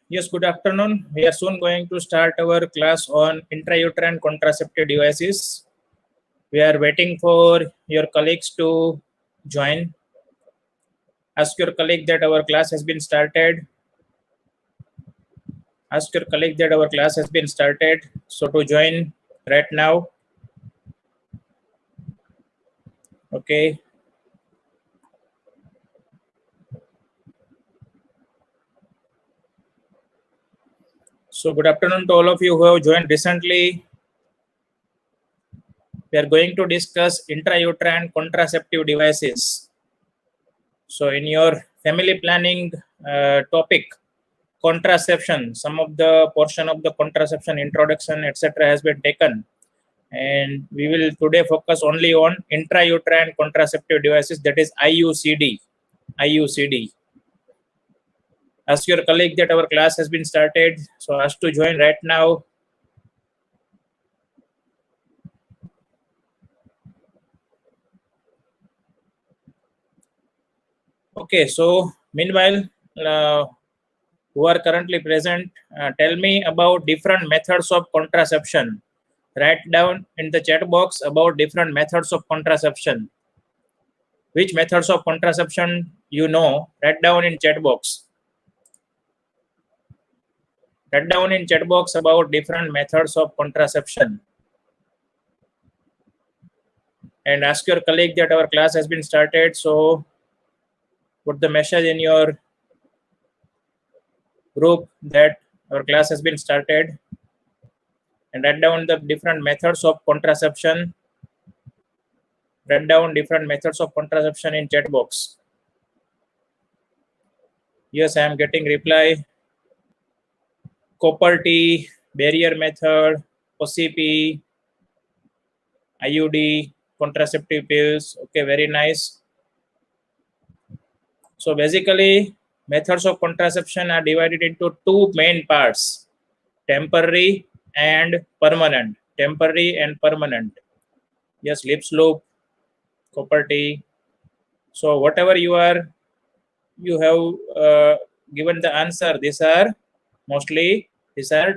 Yes, good afternoon. We are soon going to start our class on intrauterine contraceptive devices. We are waiting for your colleagues to join. Ask your colleague that our class has been started. Ask your colleague that our class has been started. So to join right now. Okay. So good afternoon to all of you who have joined recently. We are going to discuss intrauterine contraceptive devices. So in your family planning topic, contraception, some of the portion of the contraception introduction, etc., has been taken, and we will today focus only on intrauterine contraceptive devices, that is IUCD. IUCD. Ask your colleague that our class has been started, so ask to join right now. Okay, so meanwhile, who are currently present, tell me about different methods of contraception. Write down in the chat box about different methods of contraception. Which methods of contraception you know? Write down in chat box. Write down in chat box about different methods of contraception. And ask your colleague that our class has been started. So put the message in your group that our class has been started. And write down the different methods of contraception. Write down different methods of contraception in chat box. Yes, I am getting reply. Copper T, barrier method, OCP, IUD, contraceptive pills. Okay, very nice. So basically, methods of contraception are divided into two main parts: temporary and permanent. Temporary and permanent. Yes, lips loop, copper T. So whatever you have given the answer. These are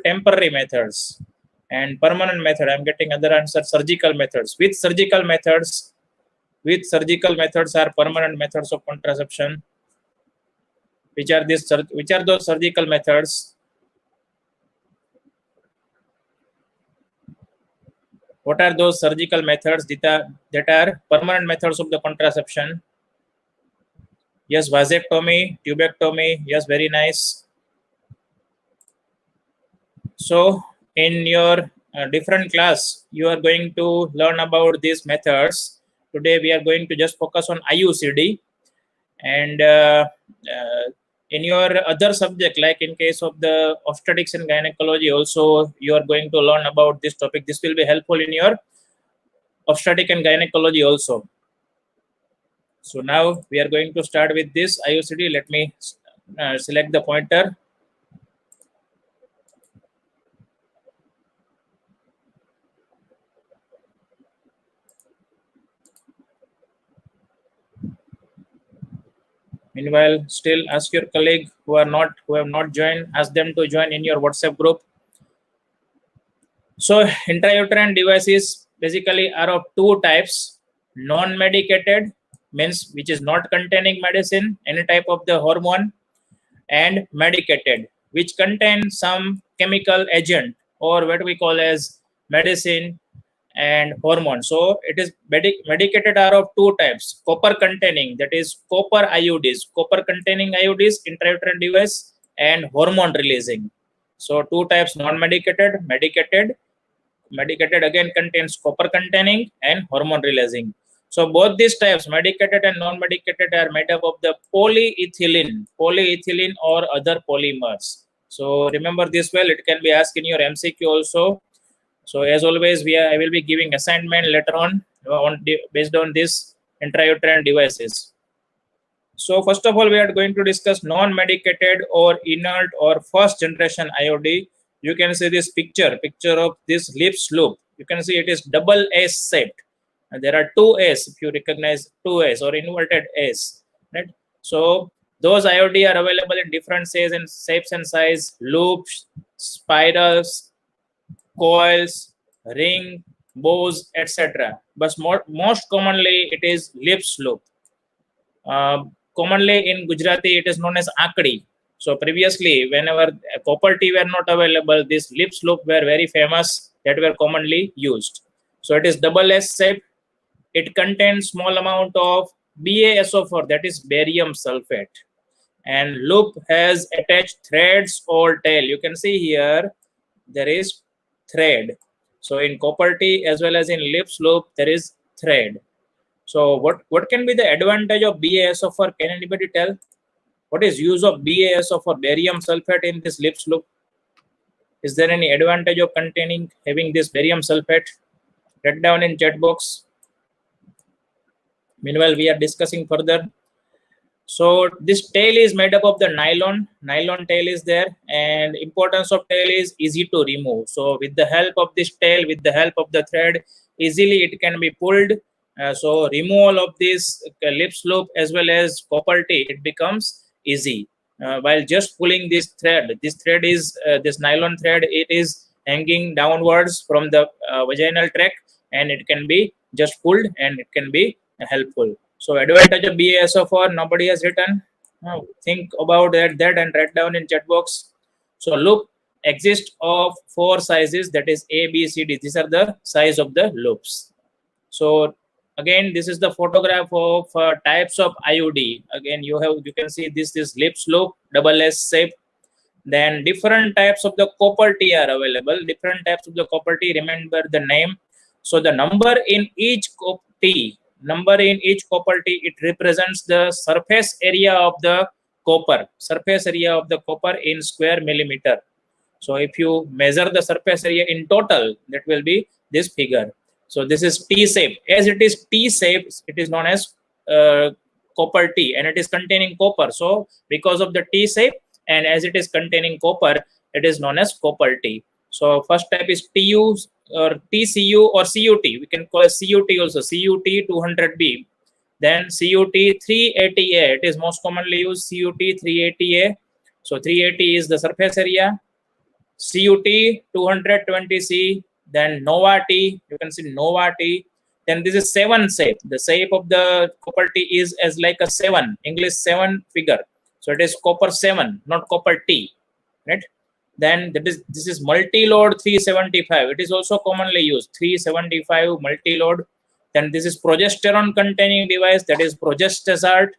temporary methods. And permanent method, I'm getting other answer, surgical methods. With surgical methods are permanent methods of contraception. Which are those surgical methods? What are those surgical methods that are permanent methods of the contraception? Yes, vasectomy, tubectomy. Yes, very nice. So in your different class, you are going to learn about these methods. Today we are going to just focus on IUCD, and in your other subject, like in case of the obstetrics and gynecology, also you are going to learn about this topic. This will be helpful in your obstetric and gynecology also. So now we are going to start with this IUCD. Let me select the pointer. Meanwhile, still ask your colleague who have not joined, ask them to join in your WhatsApp group. So intrauterine devices basically are of two types: non-medicated, means which is not containing medicine, any type of the hormone, and medicated, which contain some chemical agent or what we call as medicine and hormone. So it is medicated are of two types: copper containing, that is copper IUDs, copper containing IUDs, intrauterine device, and hormone releasing. So two types: non-medicated, medicated. Medicated again contains copper containing and hormone releasing. So both these types, medicated and non-medicated, are made up of the polyethylene or other polymers. So remember this well, it can be asked in your MCQ also. So as always, I will be giving assignment later on based on this intrauterine devices. So first of all, we are going to discuss non-medicated or inert or first generation IUD. You can see this picture of this lips loop. You can see it is double S shaped. And there are two S, if you recognize two S or inverted S, right? So Those IUD are available in different shapes and size: loops, spirals, coils, ring, bows, etc. But most commonly it is lips loop. Commonly in Gujarati it is known as akdi. So previously, whenever copper tea were not available, these lips loop were very famous, that were commonly used. So it is double S shape. It contains small amount of BaSO4, that is barium sulfate, and loop has attached threads or tail. You can see here there is thread. So in copper tea as well as in lips loop there is thread. So what can be the advantage of BaSO4? Can anybody tell? What is use of BaSO4, barium sulfate, in this lips loop? Is there any advantage of having this barium sulfate? Write down in chat box. Meanwhile, we are discussing further. So this tail is made up of the nylon tail is there, and importance of tail is easy to remove. So with the help of this tail, with the help of the thread, easily it can be pulled. So removal of this lips loop as well as copper tea, it becomes easy while just pulling this thread. This thread is this nylon thread, it is hanging downwards from the vaginal tract, and it can be just pulled and it can be helpful. So advantage of BaSO4, nobody has written. Now think about that and write down in chat box. So loop exists of 4 sizes, that is A, B, C, D. These are the size of the loops. So again, this is the photograph of types of IUD. Again, you can see this lips loop, double S shape. Then different types of the copper tea are available. Different types of the copper tea, remember the name. So the number in each copper tea, it represents the surface area of the copper, in square millimeter. So if you measure the surface area in total, that will be this figure. So this is T shape. As it is T shape, it is known as copper tea, and it is containing copper. So because of the T shape, and as it is containing copper, it is known as copper tea. So first type is TU or TCU or CUT. We can call it CUT also, CUT 200B. Then CUT 380A, it is most commonly used, CUT 380A. So 380 is the surface area. CUT 220C, then Nova T, you can see Nova T. Then this is 7 shape. The shape of the copper T is as like a 7, English 7 figure. So it is copper 7, not copper T, right? Then this is multi-load 375. It is also commonly used, 375 multi-load. Then this is progesterone containing device, that is Progestazart.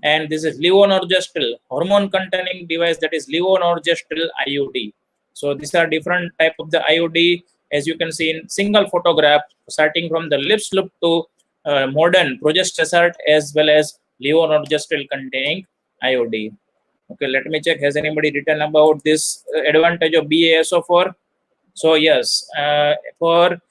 And this is levonorgestrel, hormone containing device, that is levonorgestrel IUD. So these are different type of the IUD, as you can see in single photograph, starting from the lips loop to modern Progestazart as well as levonorgestrel containing IUD. Okay, let me check. Has anybody written about this advantage of BaSO4? So yes, for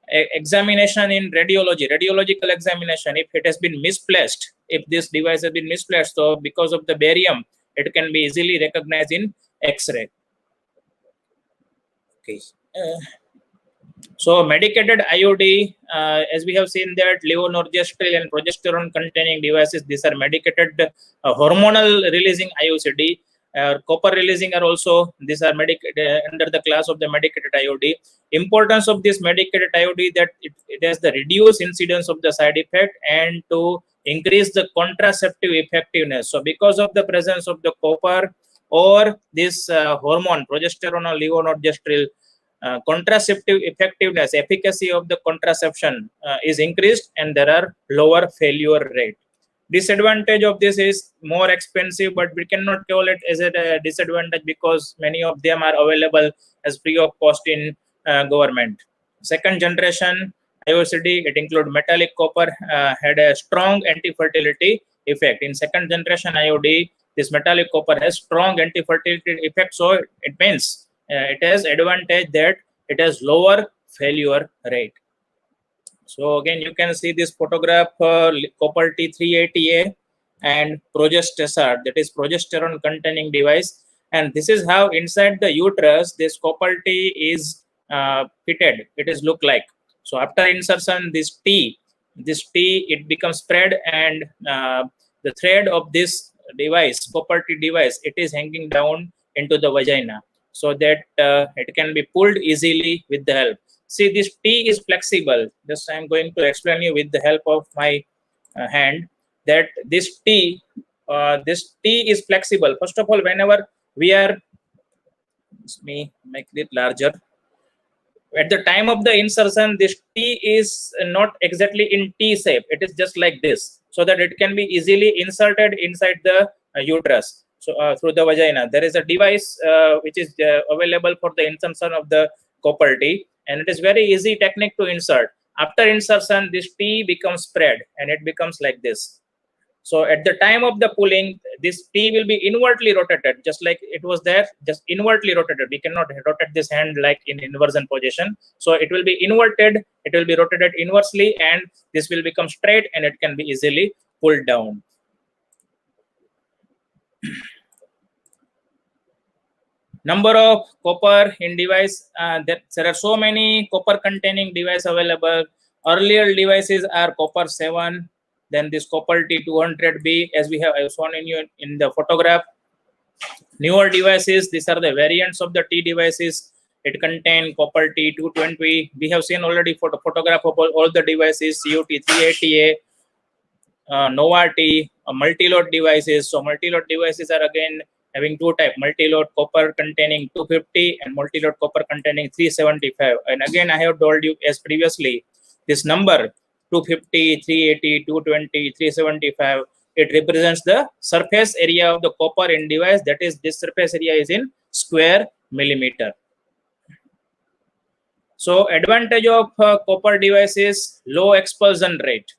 examination in radiological examination, if it has been misplaced, if this device has been misplaced, so because of the barium, it can be easily recognized in X-ray. Okay. So medicated IUD, as we have seen that levonorgestrel and progesterone containing devices, these are medicated hormonal releasing Iucd. Copper releasing are also, these are under the class of the medicated IUD. Importance of this medicated IUD, that it has the reduced incidence of the side effect and to increase the contraceptive effectiveness. So because of the presence of the copper or this hormone progesterone or levonorgestrel, contraceptive effectiveness, efficacy of the contraception is increased, and there are lower failure rate. Disadvantage of this is more expensive, but we cannot call it as a disadvantage because many of them are available as free of cost in government. Second generation IUCD, it include metallic copper, had a strong anti-fertility effect. In second generation IUD, this metallic copper has strong anti-fertility effect, so it means it has advantage that it has lower failure rate. So again, you can see this photograph, copper T380A and Progestazart, that is progesterone containing device. And this is how inside the uterus this copper T is fitted. It is look like. So after insertion, this T it becomes spread, and the thread of this device, copper T device, it is hanging down into the vagina, so that it can be pulled easily with the help. See, this T is flexible. Just I am going to explain you with the help of my hand that this T is flexible. First of all, whenever we are, let me make it larger. At the time of the insertion, this T is not exactly in T shape. It is just like this, so that it can be easily inserted inside the uterus. So through the vagina, there is a device which is available for the insertion of the copper T, and it is very easy technique to insert. After insertion, this T becomes spread and it becomes like this. So at the time of the pulling, this T will be inwardly rotated, just like it was there, just inwardly rotated. We cannot rotate this hand like in inversion position. So it will be inverted, it will be rotated inversely, and this will become straight and it can be easily pulled down. Number of copper in device, there are so many copper containing device available. Earlier devices are copper 7, then this copper T200B, as we have shown in the photograph. Newer devices, these are the variants of the T devices. It contain copper T220. We have seen already photograph of all the devices, CUT380A, Nova T, multi-load devices. So multi-load devices are again having two types: multi-load copper containing 250 and multi-load copper containing 375. And again, I have told you as previously, this number 250, 380, 220, 375, it represents the surface area of the copper in device. That is, this surface area is in square millimeter. So advantage of copper device is low expulsion rate.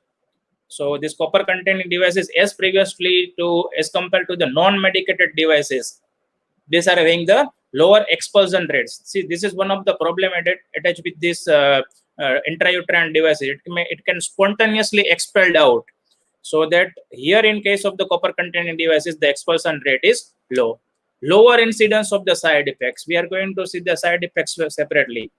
So this copper containing devices, as previously as compared to the non-medicated devices, these are having the lower expulsion rates. See, this is one of the problem attached with this intrauterine devices. It can spontaneously expelled out. So that here in case of the copper containing devices, the expulsion rate is low. Lower incidence of the side effects. We are going to see the side effects separately.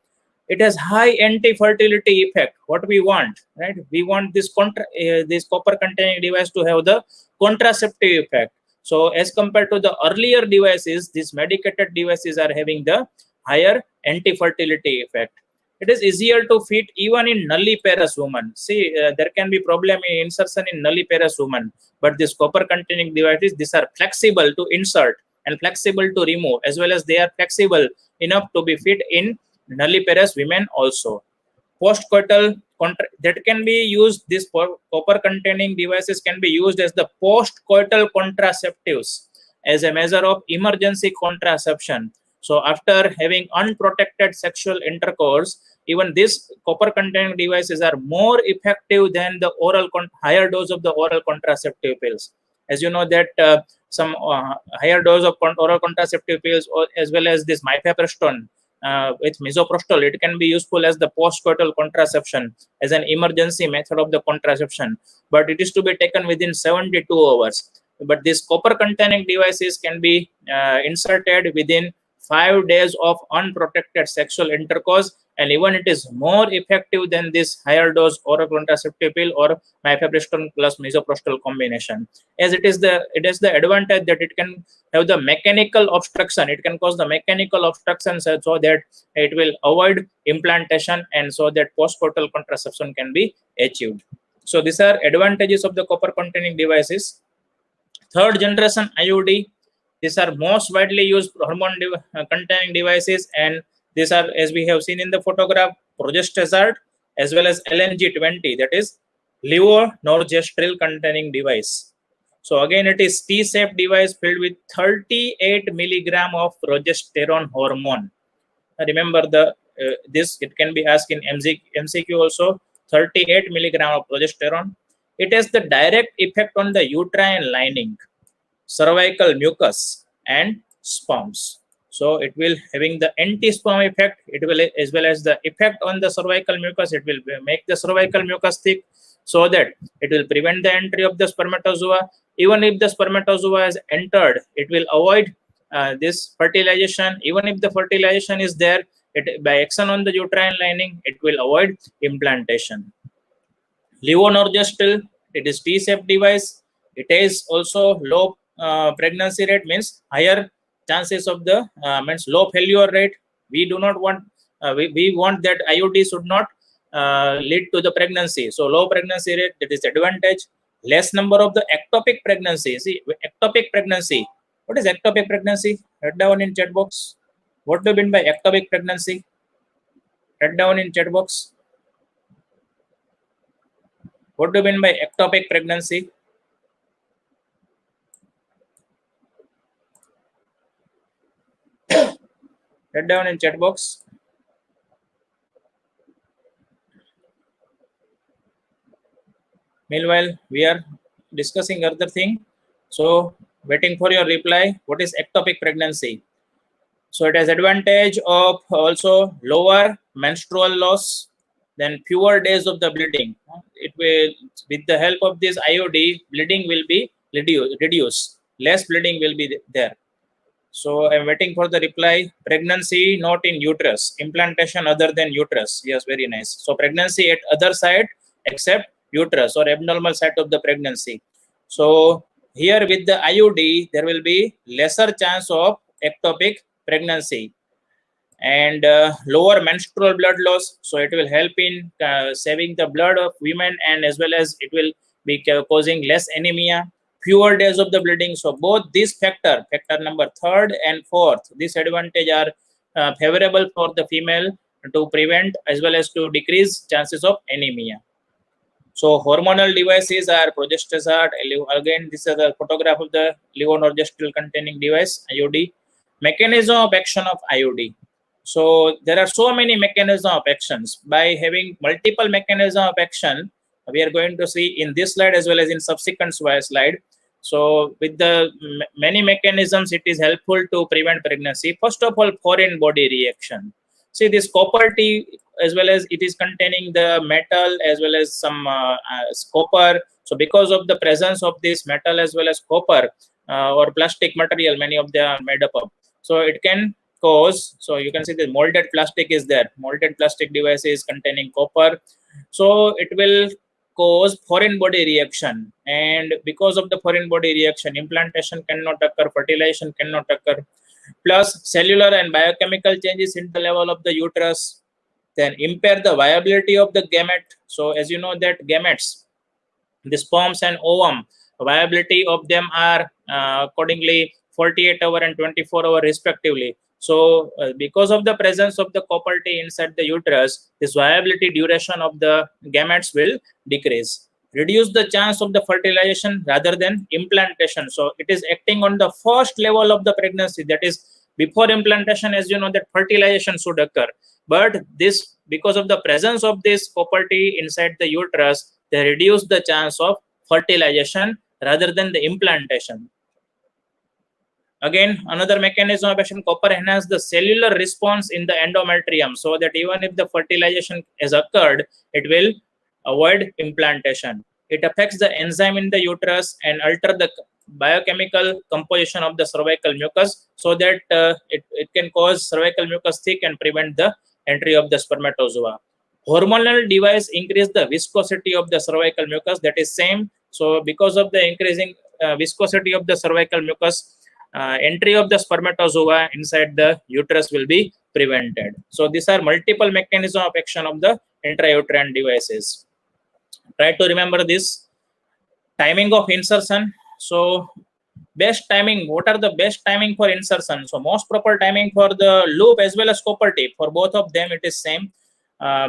It has high anti-fertility effect. What we want, right? We want this copper containing device to have the contraceptive effect. So as compared to the earlier devices, these medicated devices are having the higher anti-fertility effect. It is easier to fit even in nulliparous women. See, there can be problem in insertion in nulliparous women, but these copper containing devices, these are flexible to insert and flexible to remove, as well as they are flexible enough to be fit in nulliparous women also. Postcoital that can be used, these copper containing devices can be used as the postcoital contraceptives as a measure of emergency contraception. So after having unprotected sexual intercourse, even these copper containing devices are more effective than the higher dose of the oral contraceptive pills. As you know that some higher dose of oral contraceptive pills, as well as this mifepristone with misoprostol, it can be useful as the postcoital contraception, as an emergency method of the contraception, but it is to be taken within 72 hours. But these copper containing devices can be inserted within 5 days of unprotected sexual intercourse, and even it is more effective than this higher dose oral contraceptive pill or mifepristone plus misoprostol combination, as it is the advantage that it can have the mechanical obstruction. It can cause the mechanical obstruction so that it will avoid implantation, and so that postcoital contraception can be achieved. So these are advantages of the copper containing devices. Third generation IUD, these are most widely used hormone containing devices, and these are, as we have seen in the photograph, progesterone as well as LNG20, that is levonorgestrel containing device. So again, it is T-shaped device filled with 38 milligram of progesterone hormone. Remember this, it can be asked in MCQ also. 38 milligram of progesterone. It has the direct effect on the uterine lining, cervical mucus, and sperms. So it will having the anti-sperm effect. It will, as well as the effect on the cervical mucus, it will make the cervical mucus thick, so that it will prevent the entry of the spermatozoa. Even if the spermatozoa has entered, it will avoid this fertilization. Even if the fertilization is there, by action on the uterine lining, it will avoid implantation. Levonorgestrel, it is T-shaped device. It is also low pregnancy rate means higher chances of the means low failure rate. We do not want we want that IUD should not lead to the pregnancy. So low pregnancy rate, that is advantage. Less number of the ectopic pregnancy. See, ectopic pregnancy. What is ectopic pregnancy? Write down in chat box. What do you mean by ectopic pregnancy? Write down in chat box. What do you mean by ectopic pregnancy? Write down in chat box. Meanwhile, we are discussing other thing. So, waiting for your reply. What is ectopic pregnancy? So, it has advantage of also lower menstrual loss, then fewer days of the bleeding. It will, with the help of this IUD, bleeding will be reduced. Less bleeding will be there. So, I'm waiting for the reply. Pregnancy not in uterus. Implantation other than uterus. Yes, very nice. So, pregnancy at other side except uterus or abnormal site of the pregnancy. So here with the IUD, there will be lesser chance of ectopic pregnancy and lower menstrual blood loss. So it will help in saving the blood of women, and as well as it will be causing less anemia, fewer days of the bleeding. So both these factor number 3rd and 4th, this advantage are favorable for the female to prevent as well as to decrease chances of anemia. So hormonal devices are progesterone. Again, this is a photograph of the levonorgestrel containing device, IUD. Mechanism of action of IUD. So there are so many mechanisms of actions. By having multiple mechanisms of action, we are going to see in this slide as well as in subsequent slide. So with the many mechanisms, it is helpful to prevent pregnancy. First of all, foreign body reaction. See, this copper T, as well as it is containing the metal as well as some copper. So because of the presence of this metal as well as copper or plastic material, many of them are made up of. So it can cause, so you can see the molded plastic is there. Molded plastic devices containing copper. So it will cause foreign body reaction. And because of the foreign body reaction, implantation cannot occur, fertilization cannot occur. Plus cellular and biochemical changes in the level of the uterus, then impair the viability of the gamete. So as you know that gametes, the sperms and ovum, viability of them are accordingly 48-hour and 24-hour respectively. So because of the presence of the copper T inside the uterus, this viability duration of the gametes will decrease. Reduce the chance of the fertilization rather than implantation. So it is acting on the first level of the pregnancy, that is before implantation. As you know that fertilization should occur, but this, because of the presence of this copper T inside the uterus, they reduce the chance of fertilization rather than the implantation. Again, another mechanism of action, copper enhances the cellular response in the endometrium, so that even if the fertilization has occurred, it will avoid implantation. It affects the enzyme in the uterus and alter the biochemical composition of the cervical mucus, so that it can cause cervical mucus thick and prevent the entry of the spermatozoa. Hormonal device increase the viscosity of the cervical mucus, that is same. So because of the increasing viscosity of the cervical mucus, entry of the spermatozoa inside the uterus will be prevented. So these are multiple mechanisms of action of the intrauterine devices. Try to remember this. Timing of insertion. So best timing, what are the best timing for insertion? So most proper timing for the loop as well as copper tip, for both of them it is same.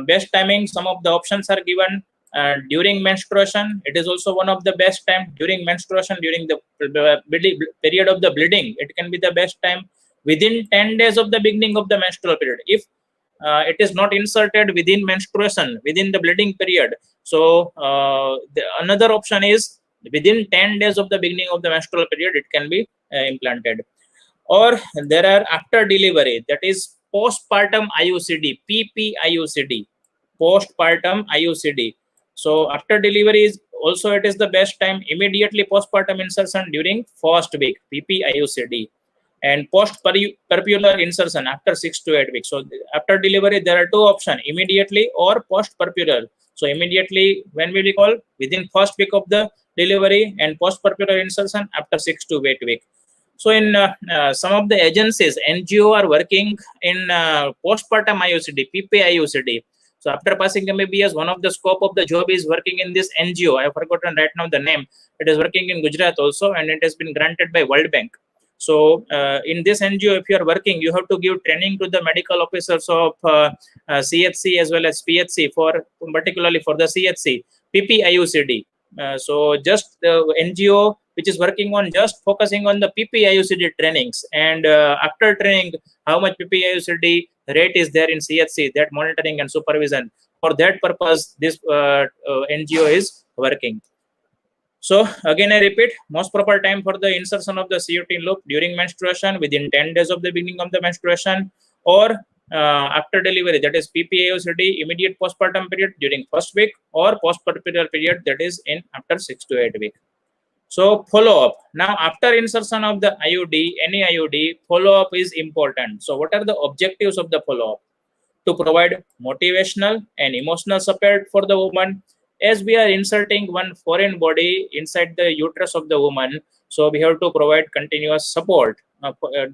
Best timing, some of the options are given. During menstruation, it is also one of the best time. During menstruation, during the period of the bleeding, it can be the best time. Within 10 days of the beginning of the menstrual period, if it is not inserted within menstruation, within the bleeding period. So another option is within 10 days of the beginning of the menstrual period, it can be implanted. Or there are after delivery, that is postpartum IUCD, PPIUCD, postpartum IUCD. So after delivery is also, it is the best time. Immediately postpartum insertion during first week, PPIUCD. And post-perpular insertion after 6 to 8 weeks. So after delivery, there are two options, immediately or post-perpular. So immediately when will we call? Within first week of the delivery, and post-perpetual insertion after 6 to 8 weeks. So in some of the agencies, NGO are working in postpartum IUCD, PP IUCD. So after passing MBBS, one of the scope of the job is working in this NGO. I have forgotten right now the name. It is working in Gujarat also, and it has been granted by World Bank. So in this NGO, if you are working, you have to give training to the medical officers of CHC as well as PHC, for particularly for the CHC, PP IUCD. So just the NGO which is working on just focusing on the PP IUCD trainings, and after training, how much PP IUCD rate is there in CHC, that monitoring and supervision. For that purpose, this NGO is working. So again, I repeat, most proper time for the insertion of the CUT loop during menstruation, within 10 days of the beginning of the menstruation, or after delivery, that is PPAUCD, immediate postpartum period during first week, or postpartum period, that is in after 6 to 8 weeks. So follow-up. Now, after insertion of the IUD, any IUD, follow-up is important. So what are the objectives of the follow-up? To provide motivational and emotional support for the woman, as we are inserting one foreign body inside the uterus of the woman. So we have to provide continuous support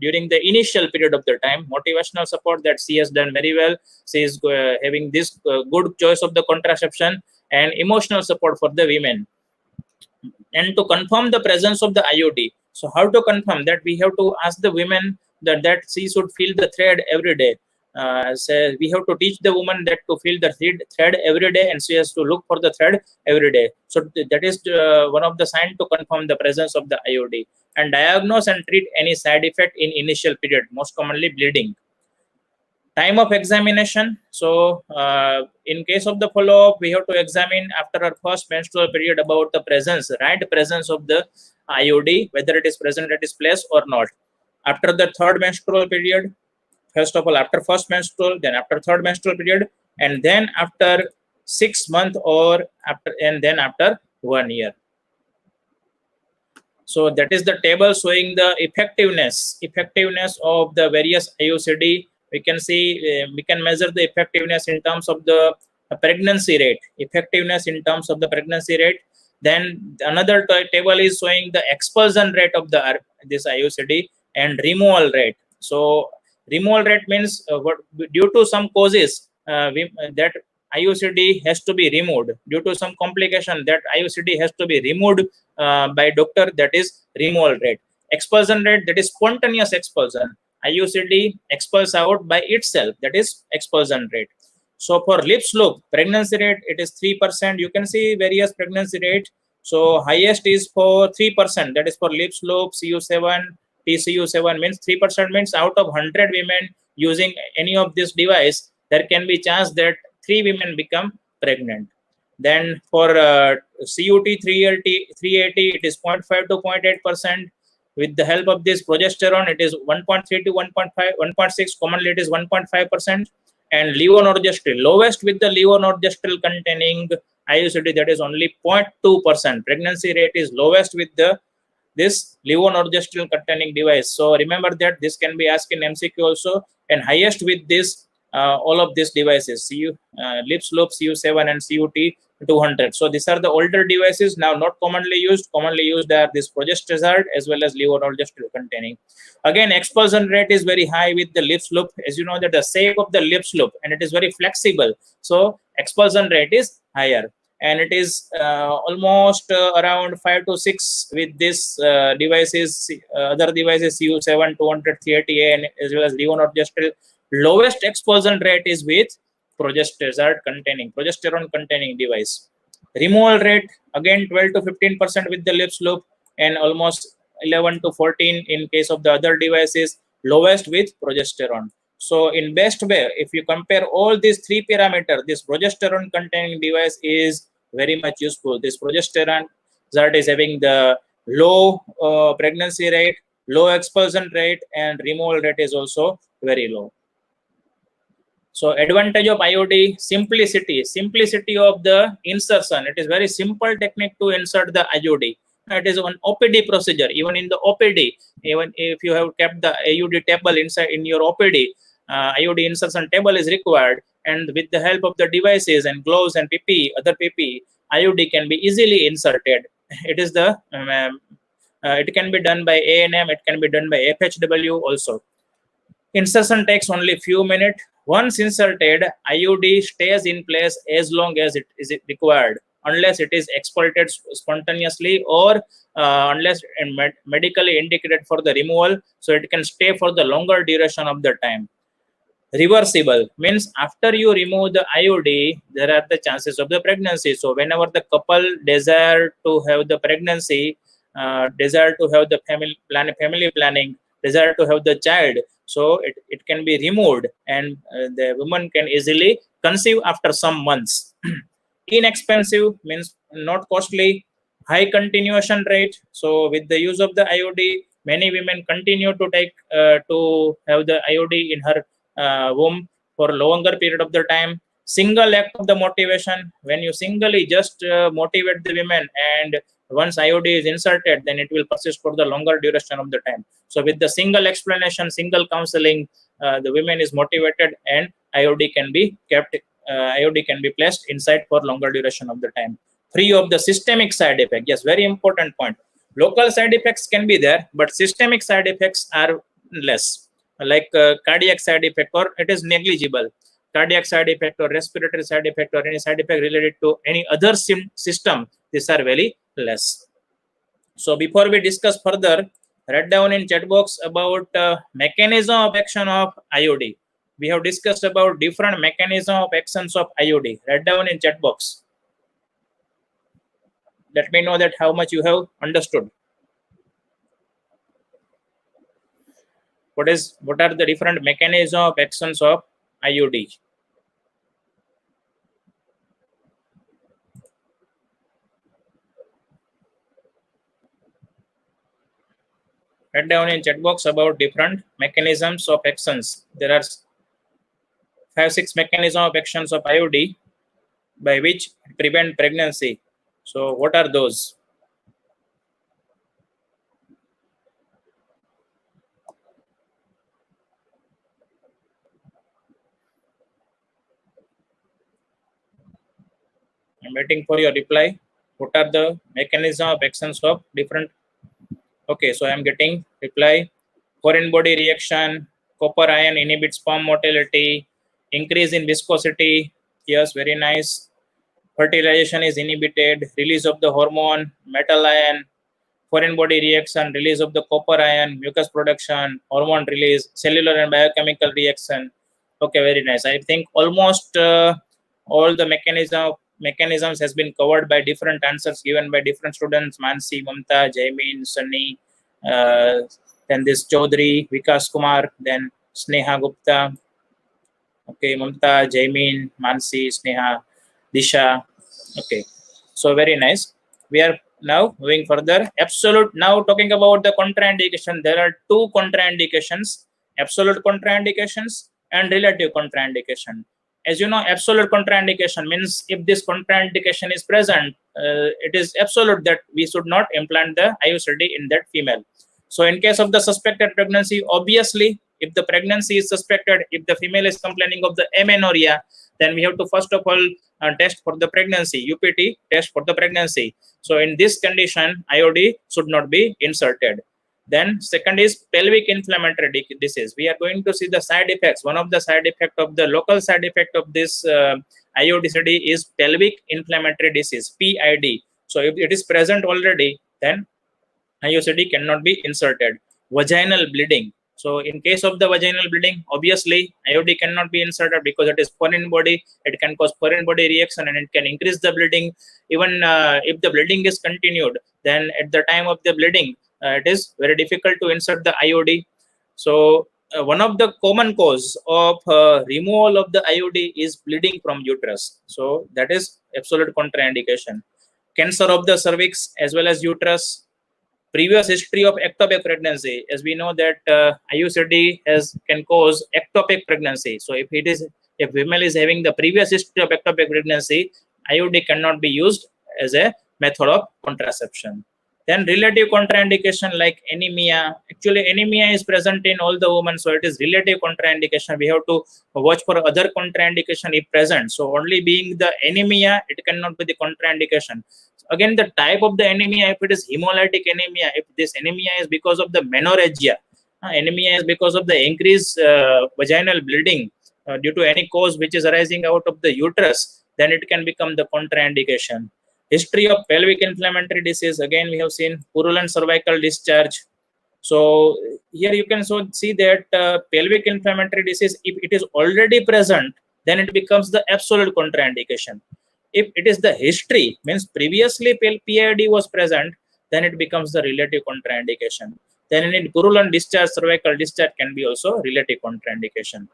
during the initial period of the time, motivational support that she has done very well. She is having this good choice of the contraception, and emotional support for the women. And to confirm the presence of the IUD. So how to confirm that? We have to ask the women that she should feel the thread every day. So we have to teach the woman that to feel the thread every day, and she has to look for the thread every day. So that is one of the signs to confirm the presence of the IUD. And diagnose and treat any side effect in initial period, most commonly bleeding. Time of examination. So in case of the follow-up, we have to examine after our first menstrual period about the presence, right presence of the IUD, whether it is present at its place or not. After the third menstrual period, first of all, after first menstrual, then after third menstrual period, and then after 6 months, or after, and then after 1 year. So that is the table showing the effectiveness of the various IUCD. We can see, we can measure the effectiveness in terms of the pregnancy rate, Then another table is showing the expulsion rate of this IUCD and removal rate. So removal rate means due to some causes that IUCD has to be removed. Due to some complication, that IUCD has to be removed by doctor, that is removal rate. Expulsion rate, that is spontaneous expulsion. IUCD expels out by itself, that is expulsion rate. So for lips loop, pregnancy rate, it is 3%. You can see various pregnancy rate. So highest is for 3%, that is for lips loop, CU7, TCU7 means 3% means out of 100 women using any of this device, there can be chance that 3 women become pregnant. Then for CUT 380, it is 0.5 to 0.8%. With the help of this progesterone, it is 1.3 to 1.5, 1.6, commonly it is 1.5%. And levonorgestrel, lowest with the levonorgestrel containing IUCD, that is only 0.2%. Pregnancy rate is lowest with this levonorgestrel containing device. So remember that this can be asked in MCQ also, and highest with this all of these devices, lips loop, CU7 and CUT 200. So these are the older devices, now not commonly used. Commonly used are this progesterone as well as levonorgestrel containing. Again, expulsion rate is very high with the lips loop. As you know that the shape of the lips loop, and it is very flexible, so expulsion rate is higher. And it is almost around 5 to 6 with this devices, other devices, CU7, 200, 380A, and as well as levonorgestrel. Lowest expulsion rate is with progesterone containing device. Removal rate, again 12 to 15% with the lips loop, and almost 11 to 14 in case of the other devices, lowest with progesterone. So in best way, if you compare all these 3 parameters, this progesterone containing device is very much useful. This progesterone that is having the low pregnancy rate, low expulsion rate, and removal rate is also very low. So advantage of IUD, simplicity of the insertion. It is very simple technique to insert the IUD. It is an OPD procedure. Even in the OPD, even if you have kept the IUD table inside in your OPD, IUD insertion table is required. and with the help of the devices and gloves and other PP, IUD can be easily inserted. It is the it can be done by ANM, it can be done by FHW also. Insertion takes only few minutes. Once inserted, IUD stays in place as long as it is required, unless it is expulted spontaneously or unless medically indicated for the removal, so it can stay for the longer duration of the time. Reversible means after you remove the IUD, there are the chances of the pregnancy. So whenever the couple desire to have the pregnancy, desire to have the family planning, desire to have the child, so it can be removed, and the woman can easily conceive after some months. Inexpensive means not costly. High continuation rate. So with the use of the IUD, many women continue to take to have the IUD in her womb for a longer period of the time. Single act of the motivation, when you singly just motivate the women, and once IUD is inserted, then it will persist for the longer duration of the time. So with the single explanation, single counseling, the women is motivated, and IUD can be kept, IUD can be placed inside for longer duration of the time, free of the systemic side effect. Yes, very important point. Local side effects can be there, but systemic side effects are less, like cardiac side effect, or it is negligible. Cardiac side effect or respiratory side effect or any side effect related to any other system, these are very less. So before we discuss further, write down in chat box about mechanism of action of IUD. We have discussed about different mechanism of actions of IUD. Write down in chat box. Let me know that how much you have understood. What are the different mechanism of actions of IUD? Write down in chat box about different mechanisms of actions. There are 5-6 mechanism of actions of IUD by which prevent pregnancy. So what are those? I'm waiting for your reply. What are the mechanism of actions of different? Okay, so I'm getting reply. Foreign body reaction, copper ion inhibits sperm motility, increase in viscosity. Yes, very nice. Fertilization is inhibited, release of the hormone, metal ion, foreign body reaction, release of the copper ion, mucus production, hormone release, cellular and biochemical reaction. Okay, very nice. I think almost all the mechanisms has been covered by different answers given by different students. Mansi, Mamta, Jaimin, Sunny, then this Chaudhary, Vikas Kumar, then Sneha Gupta. Okay, Mamta, Jaimin, Mansi, Sneha, Disha. Okay, so very nice. We are now moving further. Absolute. Now talking about the contraindication, there are two contraindications: absolute contraindications and relative contraindication. As you know, absolute contraindication means if this contraindication is present, it is absolute that we should not implant the Iucd in that female. So in case of the suspected pregnancy, obviously, if the pregnancy is suspected, if the female is complaining of the amenorrhea, then we have to first of all test for the pregnancy, UPT, test for the pregnancy. So in this condition, IUD should not be inserted. Then second is pelvic inflammatory disease. We are going to see the side effects. One of the side effect of the local side effect of this IUD is pelvic inflammatory disease, PID. So if it is present already, then IUCD cannot be inserted. Vaginal bleeding. So in case of the vaginal bleeding, obviously IUD cannot be inserted because it is foreign body. It can cause foreign body reaction and it can increase the bleeding. Even if the bleeding is continued, then at the time of the bleeding, it is very difficult to insert the IUD. So one of the common cause of removal of the IUD is bleeding from uterus. So that is absolute contraindication. Cancer of the cervix as well as uterus. Previous history of ectopic pregnancy, as we know that IUCD can cause ectopic pregnancy. So if female is having the previous history of ectopic pregnancy, IUD cannot be used as a method of contraception. Then relative contraindication like anemia. Actually, anemia is present in all the women, so it is relative contraindication. We have to watch for other contraindication if present. So only being the anemia, it cannot be the contraindication. Again, the type of the anemia, if it is hemolytic anemia, if this anemia is because of the menorrhagia, anemia is because of the increased vaginal bleeding due to any cause which is arising out of the uterus, then it can become the contraindication. History of pelvic inflammatory disease, again we have seen purulent cervical discharge. So here you can see that pelvic inflammatory disease, if it is already present, then it becomes the absolute contraindication. If it is the history, means previously PID was present, then it becomes the relative contraindication. Then in purulent discharge, cervical discharge can be also relative contraindication.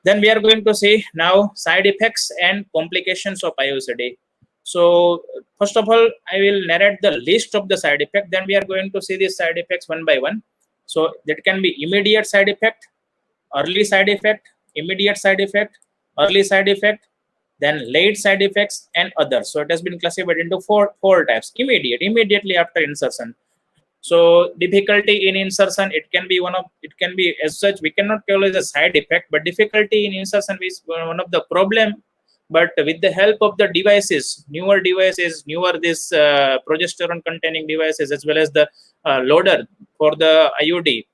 Then we are going to see now side effects and complications of IUCD. So first of all, I will narrate the list of the side effects. Then we are going to see these side effects one by one. So that can be immediate side effect, early side effect, immediate side effect, early side effect, then late side effects and others. So it has been classified into four types. Immediately after insertion. So difficulty in insertion, it can be as such, we cannot call it a side effect, but difficulty in insertion is one of the problem. But with the help of the devices, newer this progesterone containing devices, as well as the loader for the IUD,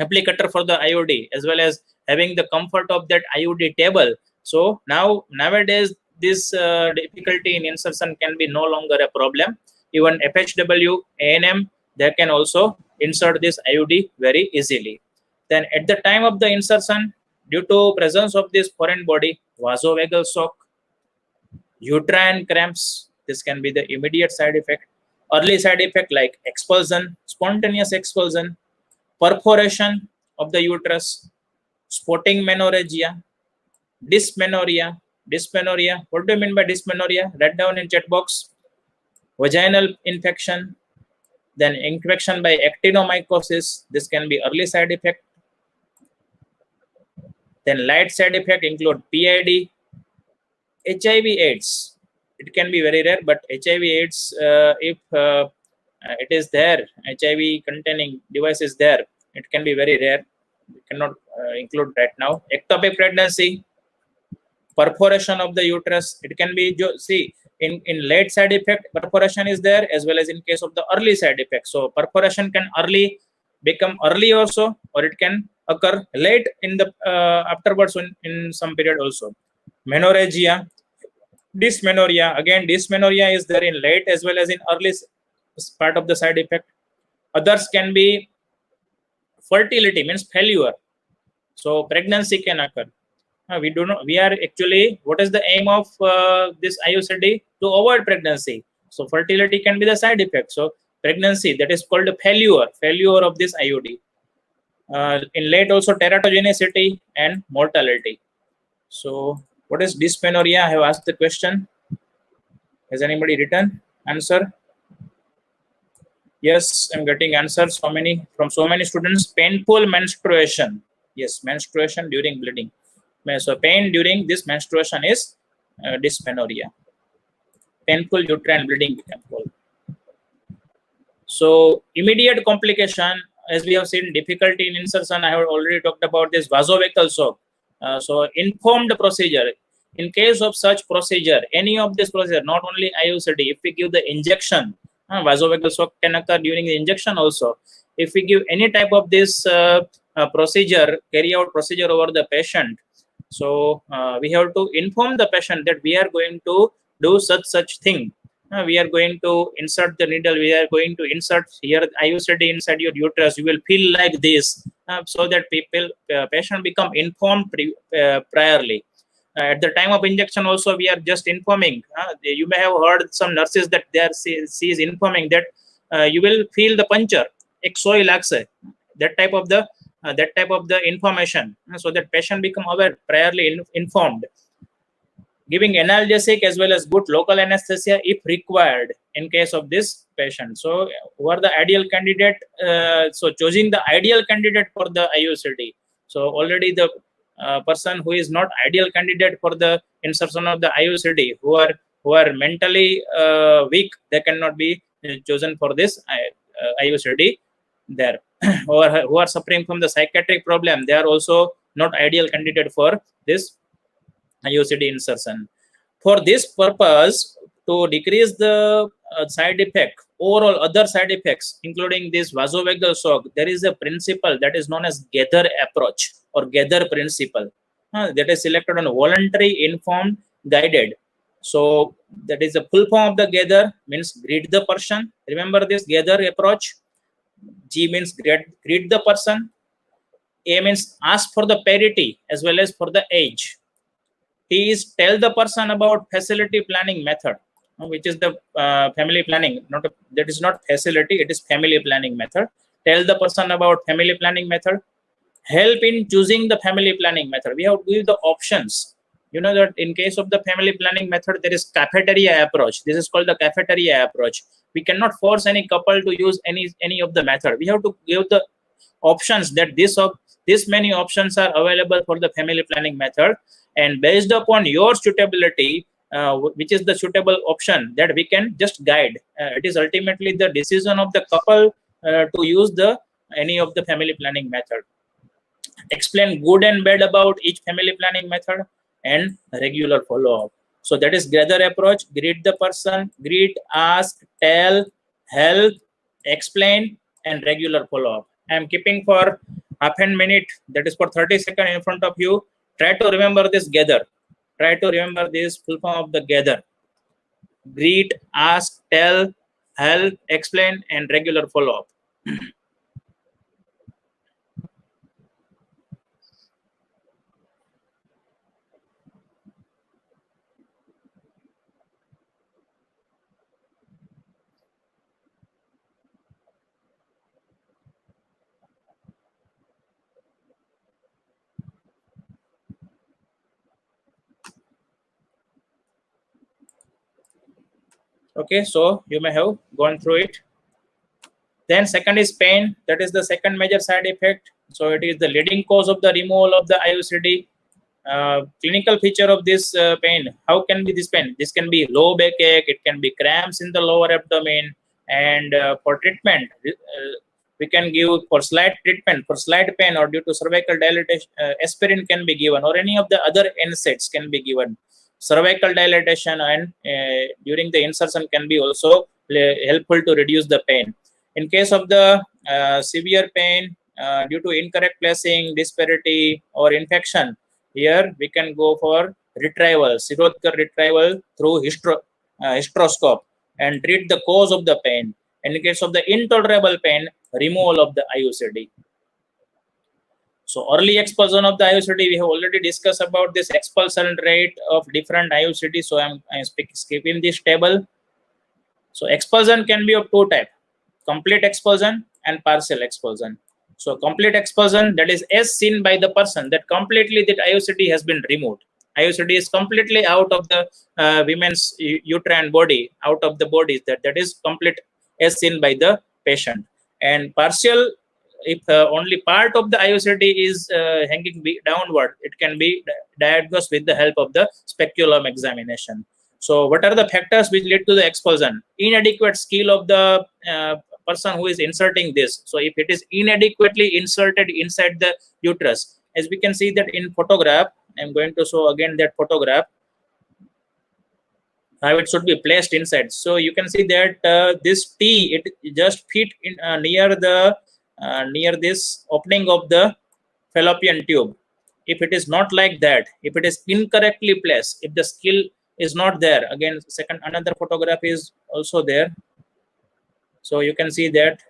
applicator for the IUD, as well as having the comfort of that IUD table. So nowadays this difficulty in insertion can be no longer a problem. Even FHW, ANM, they can also insert this IUD very easily. Then at the time of the insertion, due to presence of this foreign body, vasovagal shock, uterine cramps, this can be the immediate side effect. Early side effect like expulsion, spontaneous expulsion, perforation of the uterus, spotting menorrhagia, dysmenorrhea. Dysmenorrhea, what do you mean by dysmenorrhea? Write down in chat box. Vaginal infection, then infection by actinomycosis, this can be early side effect. Then light side effect include PID, HIV AIDS. It can be very rare, but HIV AIDS, if it is there, HIV containing device is there, it can be very rare. We cannot include right now. Ectopic pregnancy, perforation of the uterus, it can be, see, in late side effect, perforation is there, as well as in case of the early side effect. So perforation can become early also, or it can occur late in the afterwards in some period also. Menorrhagia, dysmenorrhea, again dysmenorrhea is there in late as well as in early part of the side effect. Others can be fertility, means failure. So pregnancy can occur. We are actually, what is the aim of this IUCD? To avoid pregnancy. So fertility can be the side effect. So pregnancy, that is called a failure of this IUD. In late also teratogenicity and mortality. So what is dysmenorrhea? I have asked the question. Has anybody written answer? Yes, I'm getting answers from so many students. Painful menstruation. Yes, menstruation during bleeding. So pain during this menstruation is dysmenorrhea. Painful uterine bleeding, we can call. So immediate complication, as we have seen, difficulty in insertion. I have already talked about this vasovagal shock. So informed procedure. In case of such procedure, any of this procedure, not only IUCD, if we give the injection, vasovagal shock can occur during the injection also. If we give any type of this procedure, carry out procedure over the patient, so we have to inform the patient that we are going to do such thing. We are going to insert the needle. We are going to insert here IUCD inside your uterus. You will feel like this, so that patient become informed priorly. At the time of injection also, we are just informing. You may have heard some nurses that they are she is informing that you will feel the puncture, exoi lagse. That type of the information, so that patient become aware, priorly informed. Giving analgesic as well as good local anesthesia if required in case of this patient. So who are the ideal candidate? So choosing the ideal candidate for the IUCD. So already the person who is not ideal candidate for the insertion of the IUCD, who are mentally weak, they cannot be chosen for this IUCD there. Or who are suffering from the psychiatric problem, they are also not ideal candidate for this IUCD insertion. For this purpose, to decrease the side effect, overall other side effects, including this vasovagal shock, there is a principle that is known as gather approach or gather principle that is selected on voluntary, informed, guided. So that is the full form of the gather, means greet the person. Remember this gather approach. G means greet the person. A means ask for the parity as well as for the age. T is tell the person about facility planning method, which is the family planning. That is not facility, it is family planning method. Tell the person about family planning method. Help in choosing the family planning method. We have to give the options. You know that in case of the family planning method, there is cafeteria approach. This is called the cafeteria approach. We cannot force any couple to use any of the method. We have to give the options that this many options are available for the family planning method, and based upon your suitability, which is the suitable option, that we can just guide. It is ultimately the decision of the couple to use any of the family planning method. Explain good and bad about each family planning method and regular follow-up. So that is gather approach. Greet the person, greet, ask, tell, help, explain, and regular follow-up. I am keeping for half a minute, that is for 30 seconds in front of you. Try to remember this gather. Try to remember this full form of the gather. Greet, ask, tell, help, explain, and regular follow-up. Okay, so you may have gone through it. Then second is pain. That is the second major side effect. So it is the leading cause of the removal of the IUCD. Clinical feature of this pain. How can be this pain? This can be low backache. It can be cramps in the lower abdomen. And for treatment, we can give for slight treatment for slight pain or due to cervical dilatation. Aspirin can be given, or any of the other NSAIDs can be given. Cervical dilatation and during the insertion can be also helpful to reduce the pain. In case of the severe pain due to incorrect placing, disparity, or infection, here we can go for retrieval, chirurgical retrieval through hysteroscope and treat the cause of the pain. In the case of the intolerable pain, removal of the IUCD. So early expulsion of the IUCD, we have already discussed about this expulsion rate of different IUCD. So I'm skipping this table. So expulsion can be of two types: complete expulsion and partial expulsion. So complete expulsion, that is as seen by the person that completely that IUCD has been removed. IUCD is completely out of the women's uterine body, out of the body. That is complete as seen by the patient. And partial, if only part of the IUCD is hanging downward, it can be diagnosed with the help of the speculum examination. So what are the factors which lead to the expulsion? Inadequate skill of the person who is inserting this. So if it is inadequately inserted inside the uterus, as we can see that in photograph, I'm going to show again that photograph, how it should be placed inside. So you can see that this T, it just fit in near this opening of the fallopian tube. If it is not like that, if it is incorrectly placed, if the skill is not there, again another photograph is also there. So you can see that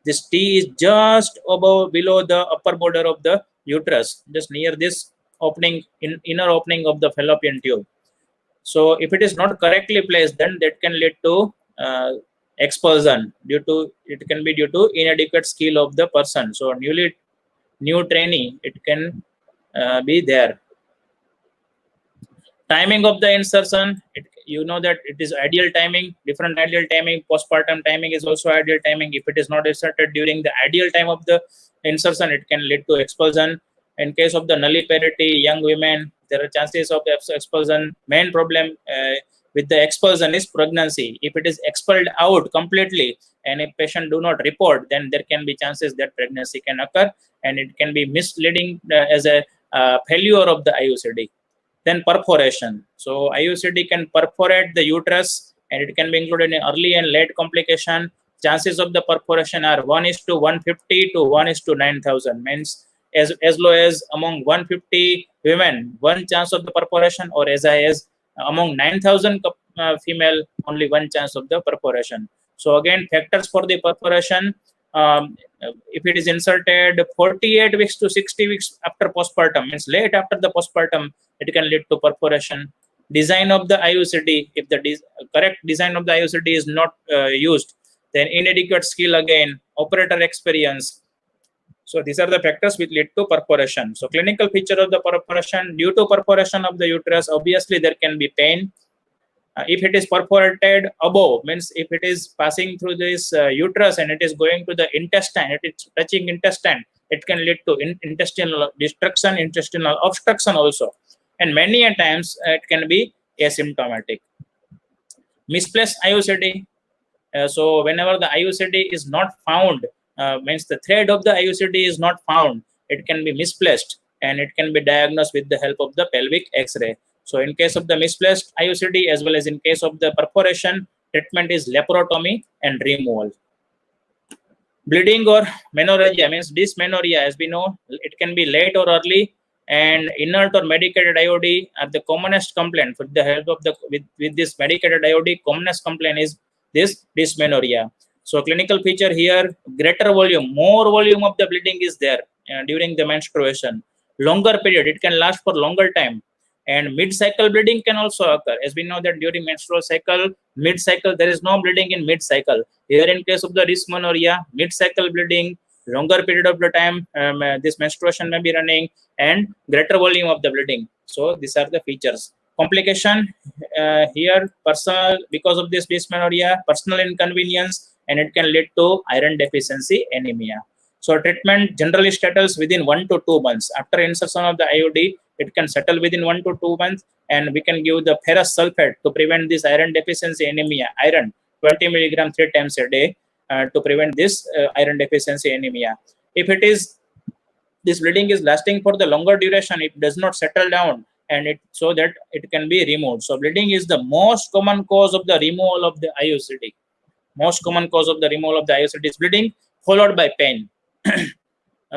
this T is just below the upper border of the uterus, just near this opening, inner opening of the fallopian tube. So if it is not correctly placed, then that can lead to expulsion. It can be due to inadequate skill of the person. So new trainee, it can be there. Timing of the insertion, you know that it is ideal timing, different ideal timing. Postpartum timing is also ideal timing. If it is not inserted during the ideal time of the insertion, it can lead to expulsion. In case of the nulliparity, young women, there are chances of expulsion. Main problem with the expulsion is pregnancy. If it is expelled out completely and if patient do not report, then there can be chances that pregnancy can occur, and it can be misleading as a failure of the IUCD. Then perforation. So IUCD can perforate the uterus, and it can be included in early and late complication. Chances of the perforation are 1:150 to 1:9,000. Means as low as among 150 women, one chance of the perforation, or as high as among 9,000 female, only one chance of the perforation. So again, factors for the perforation. If it is inserted 48 weeks to 60 weeks after postpartum, means late after the postpartum, it can lead to perforation. Design of the IUCD, if the correct design of the IUCD is not used, then inadequate skill again, operator experience. So these are the factors which lead to perforation. So clinical feature of the perforation: due to perforation of the uterus, obviously there can be pain. If it is perforated above, means if it is passing through this uterus and it is going to the intestine, it is touching intestine, it can lead to intestinal destruction, intestinal obstruction also. And many a times it can be asymptomatic. Misplaced IUCD. So whenever the IUCD is not found, means the thread of the IUCD is not found, it can be misplaced, and it can be diagnosed with the help of the pelvic X-ray. So in case of the misplaced IUCD, as well as in case of the perforation, treatment is laparotomy and removal. Bleeding or menorrhagia, means dysmenorrhea, as we know, it can be late or early, and inert or medicated IUD are the commonest complaint. With the help of the with this medicated IUD, commonest complaint is this dysmenorrhea. So clinical feature here: greater volume, more volume of the bleeding is there during the menstruation. Longer period, it can last for longer time. And mid-cycle bleeding can also occur. As we know that during menstrual cycle, mid-cycle, there is no bleeding in mid-cycle. Here in case of the dysmenorrhea, mid-cycle bleeding, longer period of the time, this menstruation may be running, and greater volume of the bleeding. So these are the features. Complication here, personal, because of this dysmenorrhea, personal inconvenience, and it can lead to iron deficiency anemia. So treatment generally settles within 1 to 2 months. After insertion of the IUD, it can settle within 1 to 2 months, and we can give the ferrous sulfate to prevent this iron deficiency anemia. Iron 20 milligram 3 times a day to prevent this iron deficiency anemia. If it is this bleeding is lasting for the longer duration, it does not settle down, and it so that it can be removed. So bleeding is the most common cause of the removal of the IUCD. Most common cause of the removal of the IUCD is bleeding, followed by pain.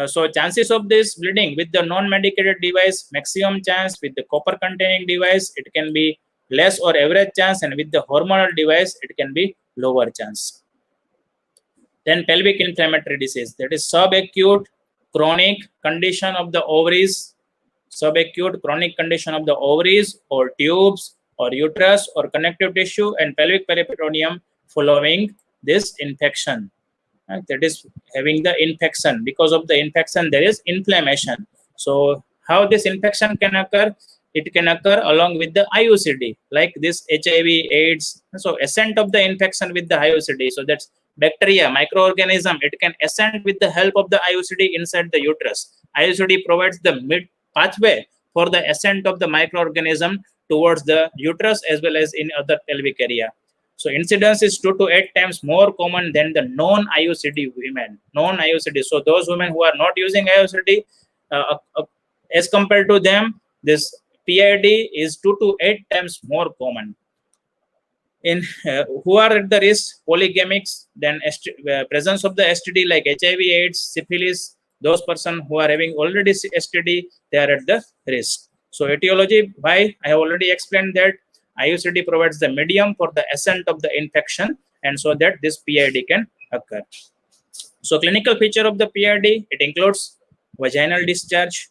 So chances of this bleeding with the non-medicated device, maximum chance. With the copper containing device, it can be less or average chance, and with the hormonal device, it can be lower chance. Then pelvic inflammatory disease, that is subacute chronic condition of the ovaries, subacute chronic condition of the ovaries or tubes or uterus or connective tissue and pelvic periperitoneum following this infection. That is having the infection. Because of the infection, there is inflammation. So how this infection can occur? It can occur along with the IUCD, like this HIV, AIDS. So ascent of the infection with the IUCD. So that's bacteria, microorganism. It can ascend with the help of the IUCD inside the uterus. IUCD provides the mid pathway for the ascent of the microorganism towards the uterus as well as in other pelvic area. So incidence is 2 to 8 times more common than the non-IUCD women. Non-IUCD. So those women who are not using IUCD, as compared to them, this PID is 2 to 8 times more common. In who are at the risk, polygamics, then presence of the STD like HIV, AIDS, syphilis, those persons who are having already STD, they are at the risk. So etiology, why? I have already explained that IUCD provides the medium for the ascent of the infection, and so that this PID can occur. So clinical feature of the PID, it includes vaginal discharge.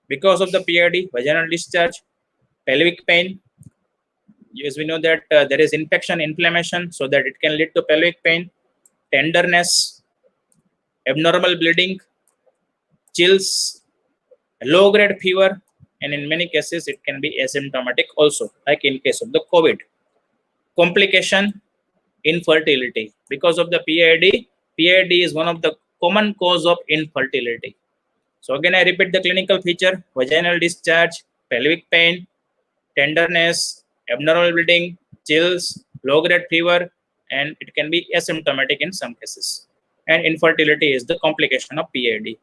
Because of the PID, vaginal discharge, pelvic pain. As we know that there is infection, inflammation, so that it can lead to pelvic pain, tenderness, abnormal bleeding, chills, low-grade fever, and in many cases it can be asymptomatic also, like in case of the COVID. Complication, infertility. Because of the PID, PID is one of the common cause of infertility. So again, I repeat the clinical feature: vaginal discharge, pelvic pain, tenderness, abnormal bleeding, chills, low-grade fever, and it can be asymptomatic in some cases. And infertility is the complication of PID.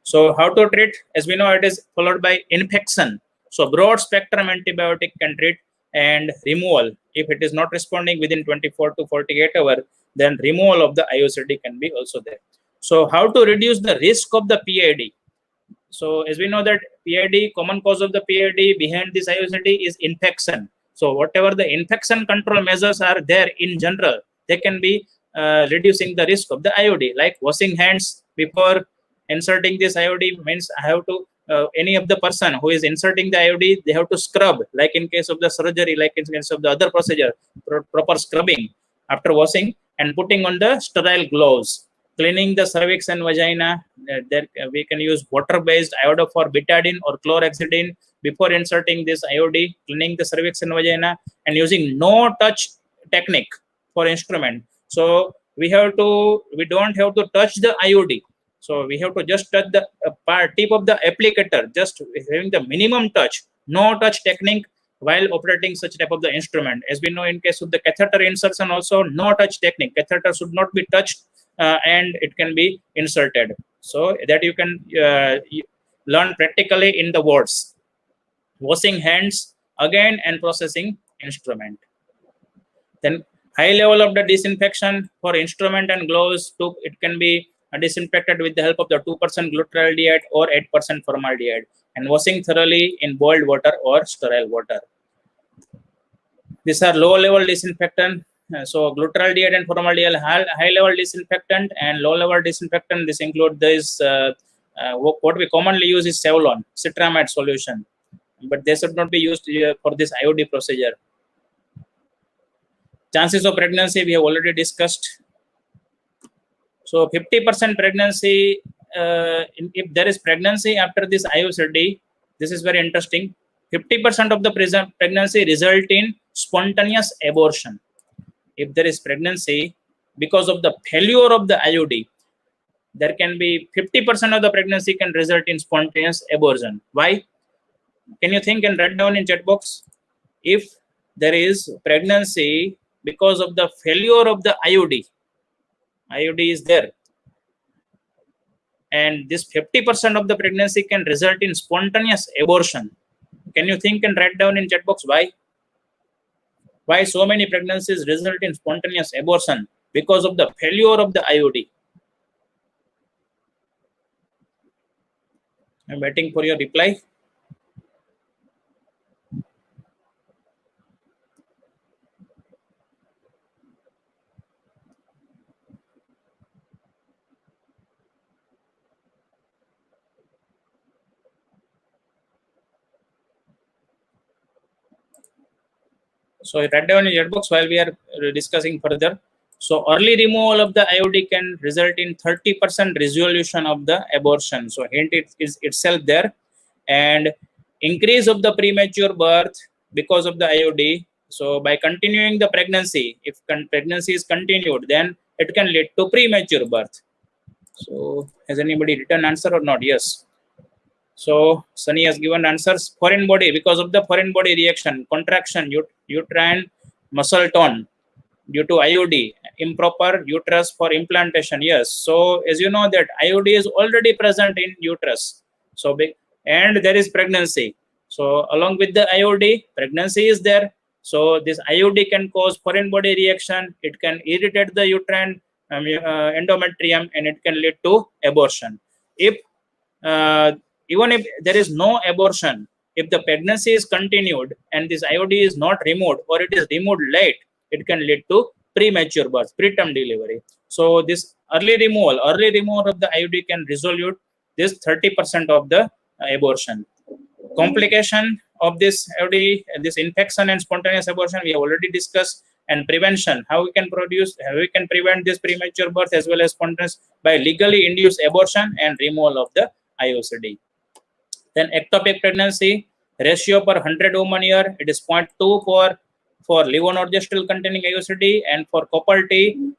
So how to treat? As we know, it is followed by infection. So broad spectrum antibiotic can treat, and removal. If it is not responding within 24 to 48 hours, then removal of the Iucd can be also there. So how to reduce the risk of the PID? So as we know that PID, common cause of the PID behind this Iucd is infection. So whatever the infection control measures are there in general, they can be reducing the risk of the IUD, like washing hands before inserting this IUD. Means I have to any of the person who is inserting the IUD, they have to scrub, like in case of the surgery, like in case of the other procedure, proper scrubbing after washing and putting on the sterile gloves. Cleaning the cervix and vagina, we can use water-based iodophor betadine or chlorhexidine before inserting this IUD, cleaning the cervix and vagina, and using no-touch technique for instrument. So we don't have to touch the IUD. So we have to just touch the tip of the applicator, just having the minimum touch, no touch technique while operating such type of the instrument. As we know, in case of the catheter insertion also, no touch technique. Catheter should not be touched and it can be inserted. So that you can learn practically in the wards. Washing hands again and processing instrument. Then high level of the disinfection for instrument and gloves, it can be disinfected with the help of the 2% glutaraldehyde or 8% formaldehyde, and washing thoroughly in boiled water or sterile water. These are low level disinfectant. So glutaraldehyde and formaldehyde, high level disinfectant, and low level disinfectant. This include this what we commonly use is Savlon, citramide solution, but they should not be used for this IUD procedure. Chances of pregnancy we have already discussed. So 50% pregnancy, if there is pregnancy after this Iucd, this is very interesting. 50% of the pregnancy result in spontaneous abortion. If there is pregnancy because of the failure of the IUD, there can be 50% of the pregnancy can result in spontaneous abortion. Why? Can you think and write down in chat box? If there is pregnancy because of the failure of the IUD is there, and this 50% of the pregnancy can result in spontaneous abortion. Can you think and write down in chat box why? Why so many pregnancies result in spontaneous abortion? Because of the failure of the IUD. I'm waiting for your reply. So write down in your box while we are discussing further. So early removal of the IUD can result in 30% resolution of the abortion. So hint it is itself there. And increase of the premature birth because of the IUD. So by continuing the pregnancy, if pregnancy is continued, then it can lead to premature birth. So has anybody written answer or not? Yes. So Sunny has given answers. Foreign body, because of the foreign body reaction, contraction, uterine muscle tone due to IUD, improper uterus for implantation. Yes. So as you know that IUD is already present in uterus. So and there is pregnancy. So along with the IUD, pregnancy is there. So this IUD can cause foreign body reaction. It can irritate the uterine endometrium, and it can lead to abortion. If even if there is no abortion, if the pregnancy is continued and this IUD is not removed, or it is removed late, it can lead to premature birth, preterm delivery. So this early removal of the IUD can resolve this 30% of the abortion. Complication of this IUD, this infection and spontaneous abortion, we have already discussed. And prevention, how we can prevent this premature birth as well as spontaneous by legally induced abortion and removal of the Iucd. Then ectopic pregnancy ratio per 100 women year, it is 0.2 for levonorgestrel containing Iucd, and for couple T,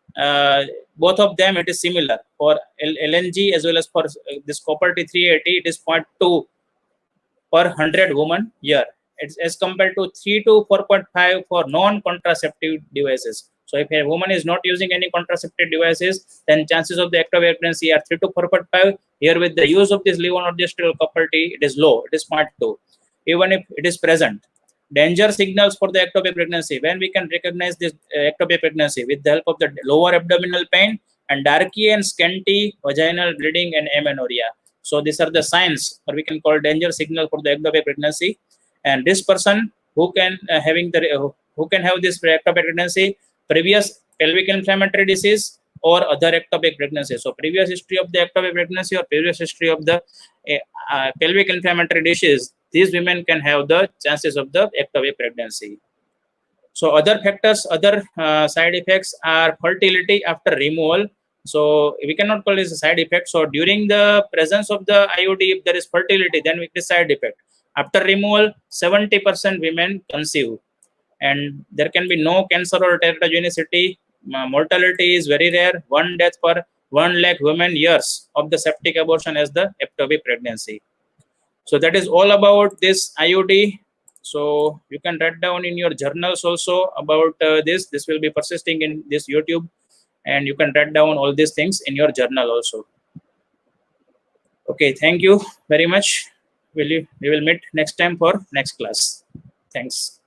both of them it is similar. For LNG as well as for this couple T 380, it is 0.2 per 100 women year. It's as compared to 3 to 4.5 for non-contraceptive devices. So if a woman is not using any contraceptive devices, then chances of the ectopic pregnancy are 3 to 4.5. Here with the use of this levonorgestrel couple T, it is low, it is 0.2. Even if it is present. Danger signals for the ectopic pregnancy. When we can recognize this ectopic pregnancy with the help of the lower abdominal pain and darky and scanty vaginal bleeding and amenorrhea. So these are the signs, or we can call danger signal for the ectopic pregnancy. And this person who can who can have this ectopic pregnancy, previous pelvic inflammatory disease or other ectopic pregnancy. So previous history of the ectopic pregnancy or previous history of the pelvic inflammatory disease, these women can have the chances of the ectopic pregnancy. So other factors, other side effects are fertility after removal. So we cannot call this a side effect. So during the presence of the IUD, if there is fertility, then it is side effect. After removal, 70% women conceive, and there can be no cancer or teratogenicity. Mortality is very rare. 1 death per 1 lakh women years of the septic abortion as the ectopic pregnancy. So that is all about this IUD. So you can write down in your journals also about this. This will be persisting in this YouTube, and you can write down all these things in your journal also. Okay, thank you very much. We will meet next time for next class. Thanks.